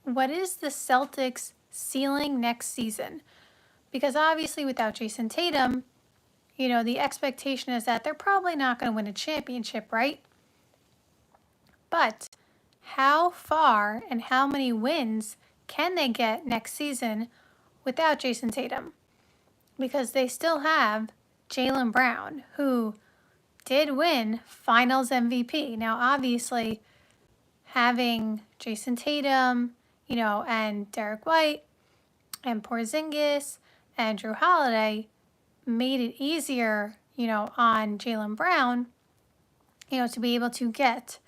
what is the Celtics' ceiling next season? Because obviously without Jason Tatum, the expectation is that they're probably not going to win a championship, right? But how far and how many wins can they get next season without Jason Tatum? Because they still have Jaylen Brown, who did win Finals MVP. Now, obviously, having Jason Tatum, and Derek White and Porzingis and Drew Holiday made it easier, on Jaylen Brown, to be able to get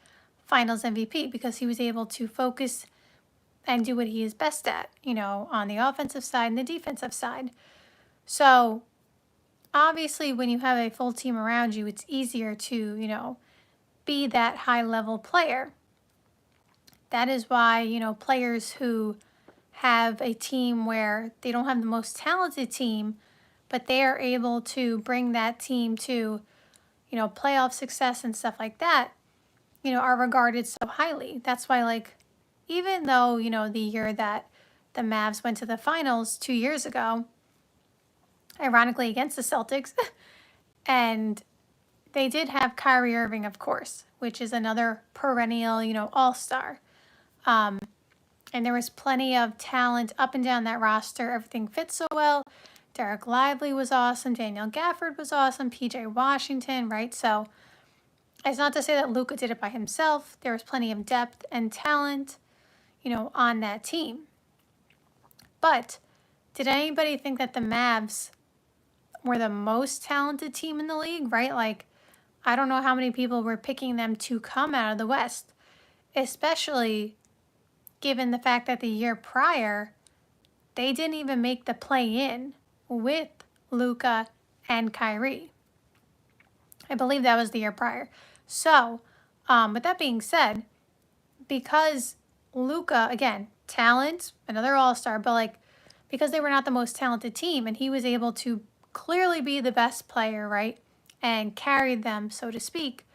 Finals MVP because he was able to focus and do what he is best at, on the offensive side and the defensive side. So obviously when you have a full team around you, it's easier to, be that high level player. That is why, players who have a team where they don't have the most talented team, but they are able to bring that team to, playoff success and stuff like that, are regarded so highly. That's why, like, even though, the year that the Mavs went to the finals 2 years ago, ironically against the Celtics, and they did have Kyrie Irving, of course, which is another perennial, all-star. And there was plenty of talent up and down that roster. Everything fits so well. Derek Lively was awesome. Daniel Gafford was awesome. PJ Washington, right? So it's not to say that Luka did it by himself. There was plenty of depth and talent, on that team. But did anybody think that the Mavs were the most talented team in the league, right? Like, I don't know how many people were picking them to come out of the West, especially given the fact that the year prior, they didn't even make the play-in with Luka and Kyrie. I believe that was the year prior. So, with that being said, because Luka, again, talent, another all-star, but because they were not the most talented team and he was able to clearly be the best player, right, and carried them, so to speak,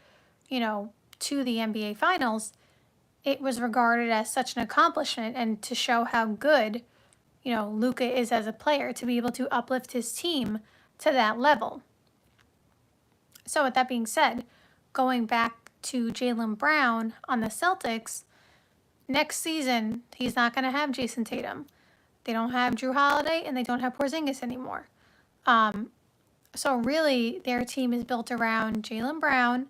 to the NBA Finals, it was regarded as such an accomplishment and to show how good, Luka is as a player, to be able to uplift his team to that level. So with that being said, going back to Jaylen Brown on the Celtics, next season, he's not going to have Jason Tatum. They don't have Drew Holiday and they don't have Porzingis anymore. So really, their team is built around Jaylen Brown,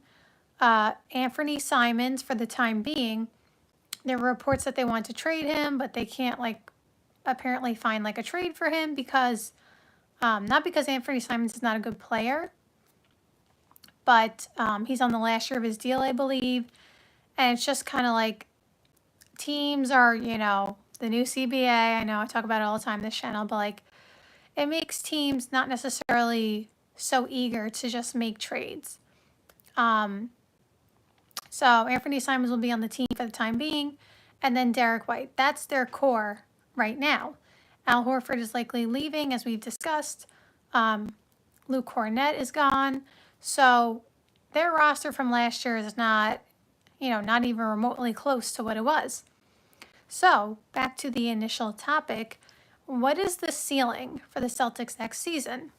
Anthony Simons for the time being. There were reports that they want to trade him, but they can't apparently find a trade for him because, not because Anthony Simons is not a good player, but he's on the last year of his deal, I believe. And it's just kind of teams are, the new CBA. I know I talk about it all the time on this channel, but it makes teams not necessarily so eager to just make trades. So Anthony Simons will be on the team for the time being, and then Derek White. That's their core right now. Al Horford is likely leaving, as we've discussed. Luke Cornett is gone. So their roster from last year is not, not even remotely close to what it was. So back to the initial topic, what is the ceiling for the Celtics next season?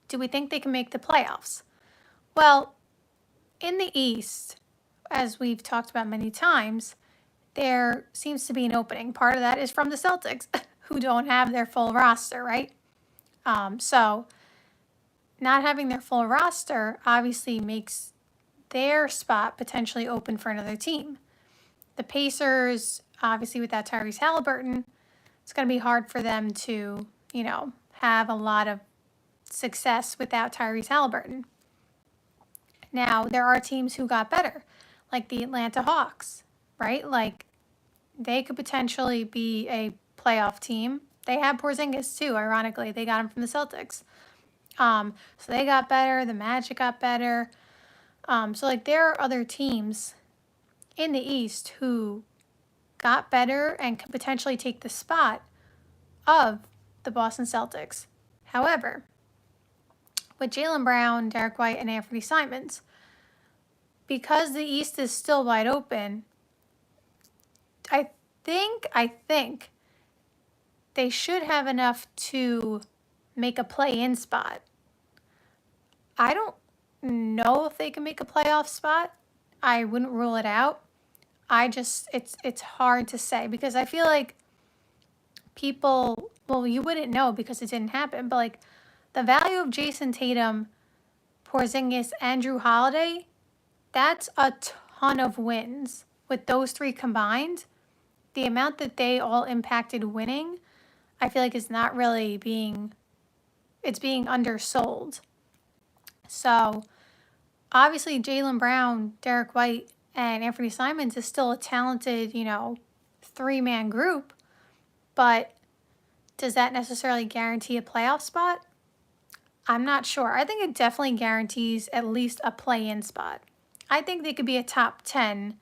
Do we think they can make the playoffs? Well, in the East, as we've talked about many times, there seems to be an opening. Part of that is from the Celtics, who don't have their full roster, right? So not having their full roster obviously makes their spot potentially open for another team. The Pacers, obviously without Tyrese Halliburton, it's going to be hard for them to, have a lot of success without Tyrese Halliburton. Now, there are teams who got better, like the Atlanta Hawks, right? They could potentially be a playoff team. They have Porzingis too, ironically. They got him from the Celtics. So they got better. The Magic got better. So there are other teams in the East who got better and could potentially take the spot of the Boston Celtics. However, with Jaylen Brown, Derek White, and Anthony Simons, because the East is still wide open, I think they should have enough to make a play-in spot. I don't know if they can make a playoff spot. I wouldn't rule it out. It's hard to say because I feel like people, well, you wouldn't know because it didn't happen, but like the value of Jason Tatum, Porzingis, and Drew Holiday, that's a ton of wins. With those three combined, the amount that they all impacted winning, I feel like is not really it's being undersold. So obviously Jaylen Brown, Derek White, and Anthony Simons is still a talented, three-man group, but does that necessarily guarantee a playoff spot? I'm not sure. I think it definitely guarantees at least a play-in spot. I think they could be a top 10,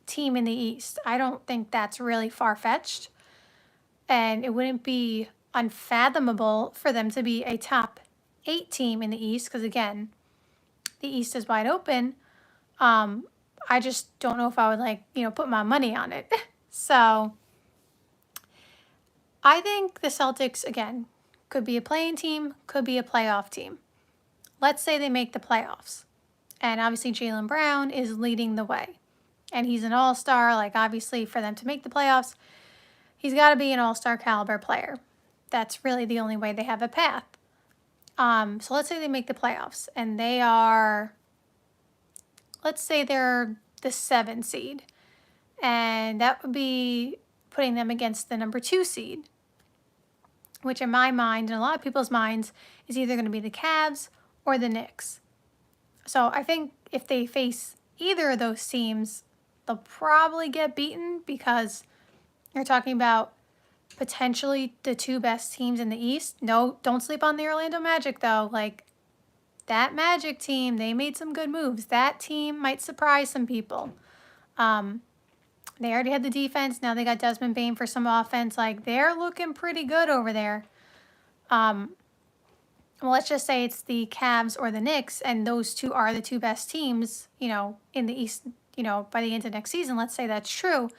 team in the East. I don't think that's really far-fetched. And it wouldn't be unfathomable for them to be a top 8 team in the East because, again, the East is wide open. I just don't know if I would put my money on it. So I think the Celtics, again, could be a play-in team, could be a playoff team. Let's say they make the playoffs. And obviously Jaylen Brown is leading the way. And he's an all-star. Obviously for them to make the playoffs, he's got to be an all-star caliber player. That's really the only way they have a path. So let's say they make the playoffs and they are, let's say they're the 7 seed. And that would be putting them against the number 2 seed, which in my mind and a lot of people's minds is either going to be the Cavs or the Knicks. So I think if they face either of those teams, they'll probably get beaten because you're talking about potentially the 2 best teams in the East. No, don't sleep on the Orlando Magic, though. That Magic team, they made some good moves. That team might surprise some people. They already had the defense. Now they got Desmond Bane for some offense. They're looking pretty good over there. Well, let's just say it's the Cavs or the Knicks, and those 2 are the 2 best teams, in the East, by the end of next season. Let's say that's true.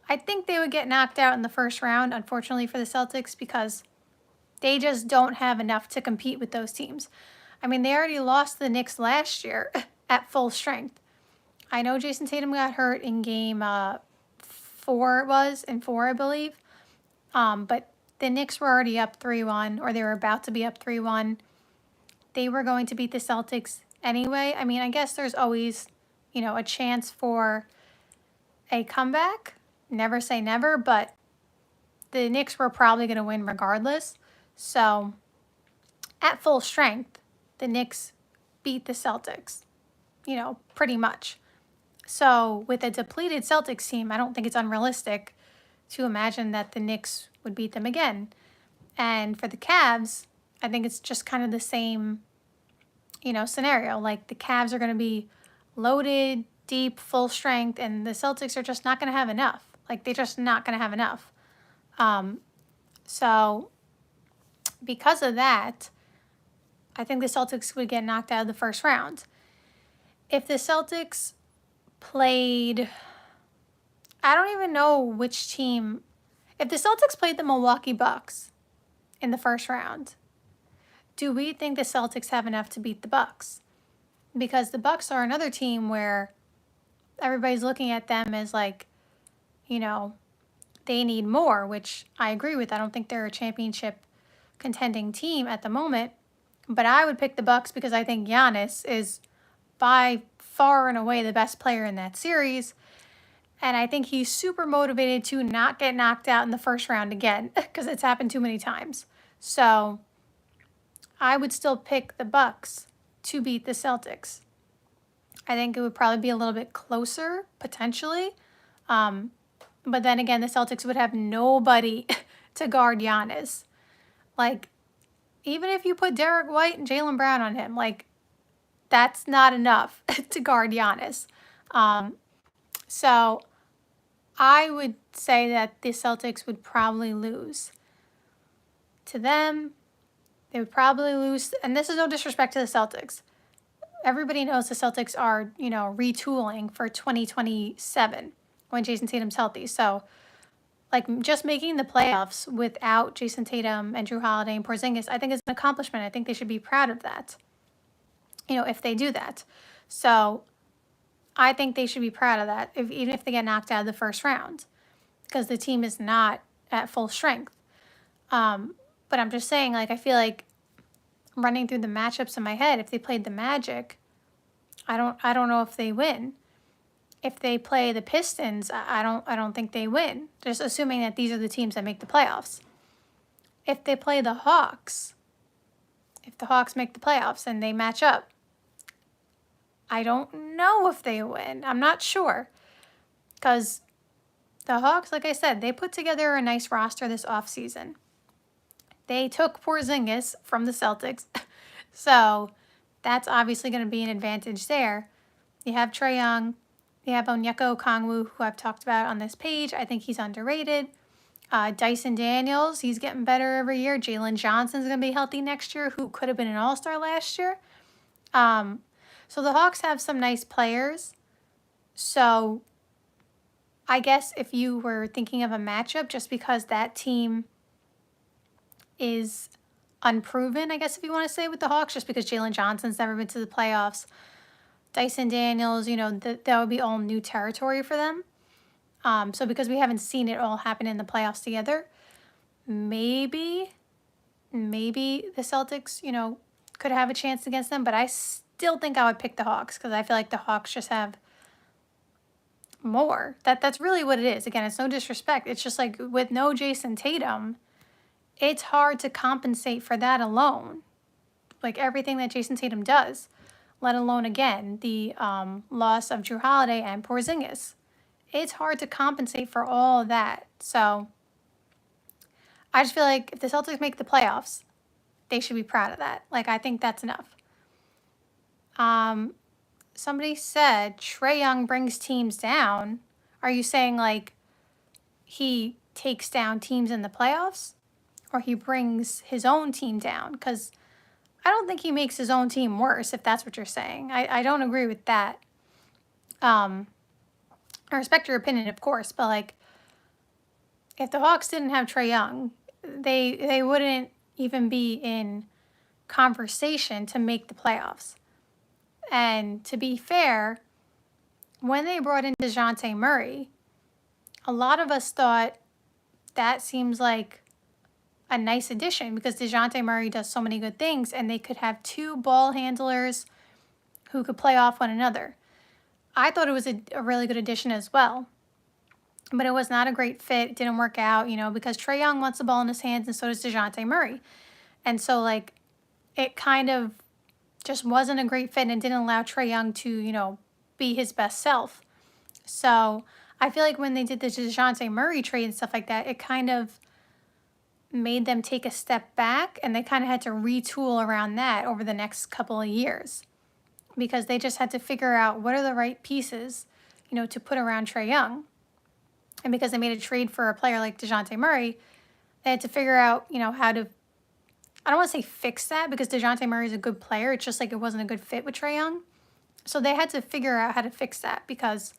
I think they would get knocked out in the first round, unfortunately for the Celtics, because they just don't have enough to compete with those teams. I mean, they already lost the Knicks last year at full strength. I know Jason Tatum got hurt in game 4, I believe. But the Knicks were already up 3-1, or they were about to be up 3-1. They were going to beat the Celtics anyway. I mean, I guess there's always, a chance for a comeback. Never say never, but the Knicks were probably going to win regardless. So at full strength, the Knicks beat the Celtics, pretty much. So with a depleted Celtics team, I don't think it's unrealistic to imagine that the Knicks would beat them again. And for the Cavs, I think it's just kind of the same, scenario. The Cavs are going to be loaded, deep, full strength, and the Celtics are just not going to have enough. They're just not going to have enough. So because of that, I think the Celtics would get knocked out of the first round. If the Celtics played, I don't even know which team. If the Celtics played the Milwaukee Bucks in the first round, do we think the Celtics have enough to beat the Bucks? Because the Bucks are another team where everybody's looking at them as they need more, which I agree with. I don't think they're a championship contending team at the moment, but I would pick the Bucks because I think Giannis is by far and away the best player in that series. And I think he's super motivated to not get knocked out in the first round again because it's happened too many times. So I would still pick the Bucks to beat the Celtics. I think it would probably be a little bit closer, potentially. But then again, the Celtics would have nobody to guard Giannis. Even if you put Derek White and Jaylen Brown on him, that's not enough to guard Giannis. So I would say that the Celtics would probably lose. To them, they would probably lose, and this is no disrespect to the Celtics. Everybody knows the Celtics are, retooling for 2027, when Jason Tatum's healthy. So, like, just making the playoffs without Jason Tatum and Drew Holiday and Porzingis, I think is an accomplishment. I think they should be proud of that, if they do that. So I think they should be proud of that, even if they get knocked out of the first round, because the team is not at full strength. But I'm just saying, like, I feel like running through the matchups in my head, if they played the Magic, I don't know if they win. If they play the Pistons, I don't think they win. Just assuming that these are the teams that make the playoffs. If they play the Hawks, if the Hawks make the playoffs and they match up, I don't know if they win. I'm not sure. Because the Hawks, like I said, they put together a nice roster this offseason. They took Porzingis from the Celtics. So that's obviously going to be an advantage there. You have Trae Young. You have Onyeka Okongwu, who I've talked about on this page. I think he's underrated. Dyson Daniels, he's getting better every year. Jalen Johnson's going to be healthy next year, who could have been an all-star last year. So the Hawks have some nice players. So I guess if you were thinking of a matchup, just because that team is unproven, I guess if you want to say, with the Hawks, just because Jalen Johnson's never been to the playoffs, Dyson Daniels, that would be all new territory for them. So because we haven't seen it all happen in the playoffs together, maybe the Celtics, could have a chance against them. But I still think I would pick the Hawks because I feel like the Hawks just have more. That's really what it is. Again, it's no disrespect. It's just like with no Jason Tatum, it's hard to compensate for that alone. Like everything that Jason Tatum does, let alone, again, the loss of Drew Holiday and Porzingis. It's hard to compensate for all of that. So I just feel like if the Celtics make the playoffs, they should be proud of that. Like, I think that's enough. Somebody said Trae Young brings teams down. Are you saying, like, he takes down teams in the playoffs? Or he brings his own team down? Because I don't think he makes his own team worse, if that's what you're saying. I don't agree with that. I respect your opinion, of course, but, like, if the Hawks didn't have Trae Young, they wouldn't even be in conversation to make the playoffs. And to be fair, when they brought in DeJounte Murray, a lot of us thought that seems like a nice addition because DeJounte Murray does so many good things, and they could have two ball handlers who could play off one another. I thought it was a really good addition as well. But it was not a great fit. It didn't work out, because Trae Young wants the ball in his hands and so does DeJounte Murray. And so, like, it kind of just wasn't a great fit and didn't allow Trae Young to, be his best self. So I feel like when they did the DeJounte Murray trade and stuff like that, it kind of made them take a step back, and they kind of had to retool around that over the next couple of years because they just had to figure out what are the right pieces, to put around Trae Young. And because they made a trade for a player like DeJounte Murray, they had to figure out, how to, I don't want to say fix that because DeJounte Murray is a good player. It's just like it wasn't a good fit with Trae Young. So they had to figure out how to fix that because,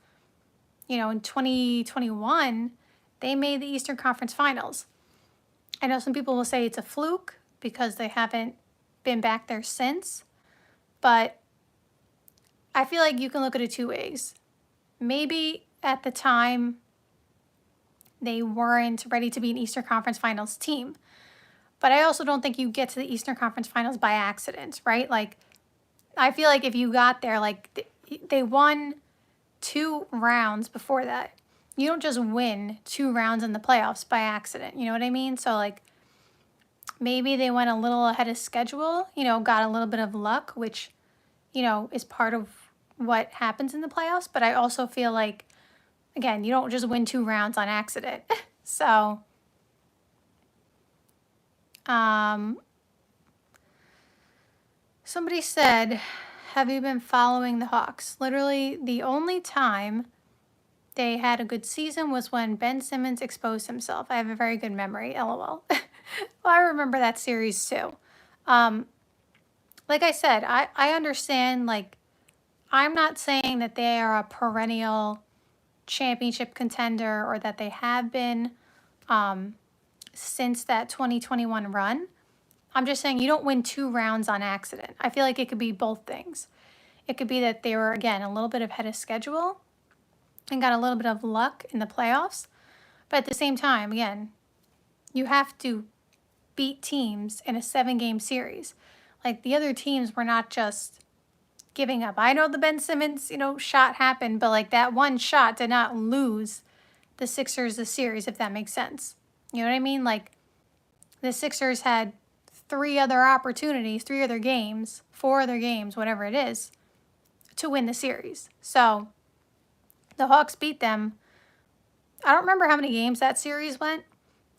in 2021, they made the Eastern Conference Finals. I know some people will say it's a fluke because they haven't been back there since, but I feel like you can look at it two ways. Maybe at the time they weren't ready to be an Eastern Conference Finals team, but I also don't think you get to the Eastern Conference Finals by accident, right? Like, I feel like if you got there, like, they won 2 rounds before that. You don't just win 2 rounds in the playoffs by accident, you know what I mean? So, like, maybe they went a little ahead of schedule, got a little bit of luck, which, is part of what happens in the playoffs. But I also feel like, again, you don't just win 2 rounds on accident. So, somebody said, have you been following the Hawks? Literally, the only time they had a good season was when Ben Simmons exposed himself. I have a very good memory, LOL. Well, I remember that series too. Like I said, I understand, like, I'm not saying that they are a perennial championship contender or that they have been since that 2021 run. I'm just saying you don't win 2 rounds on accident. I feel like it could be both things. It could be that they were, again, a little bit ahead of schedule and got a little bit of luck in the playoffs. But at the same time, again, you have to beat teams in a 7-game series. Like, the other teams were not just giving up. I know the Ben Simmons, shot happened, but like that one shot did not lose the Sixers the series, if that makes sense. You know what I mean? Like, the Sixers had 3 other opportunities, 3 other games, 4 other games, whatever it is, to win the series. So the Hawks beat them. I don't remember how many games that series went,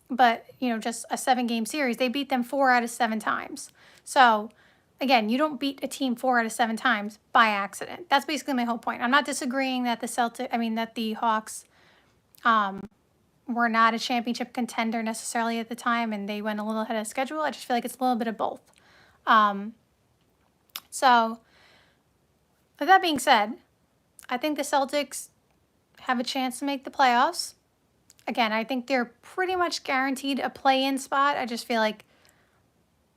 but, just a 7-game series. They beat them 4 out of 7 times. So, again, you don't beat a team 4 out of 7 times by accident. That's basically my whole point. I'm not disagreeing that the Hawks were not a championship contender necessarily at the time, and they went a little ahead of schedule. I just feel like it's a little bit of both. So, with that being said, I think the Celtics have a chance to make the playoffs. Again, I think they're pretty much guaranteed a play-in spot. I just feel like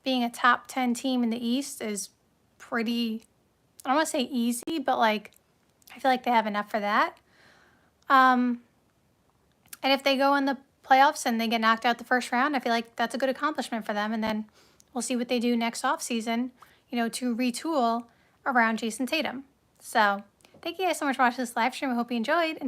being a top 10 team in the East is pretty, I don't want to say easy, but like, I feel like they have enough for that. And if they go in the playoffs and they get knocked out the first round, I feel like that's a good accomplishment for them. And then we'll see what they do next offseason, to retool around Jason Tatum. So thank you guys so much for watching this live stream. I hope you enjoyed, and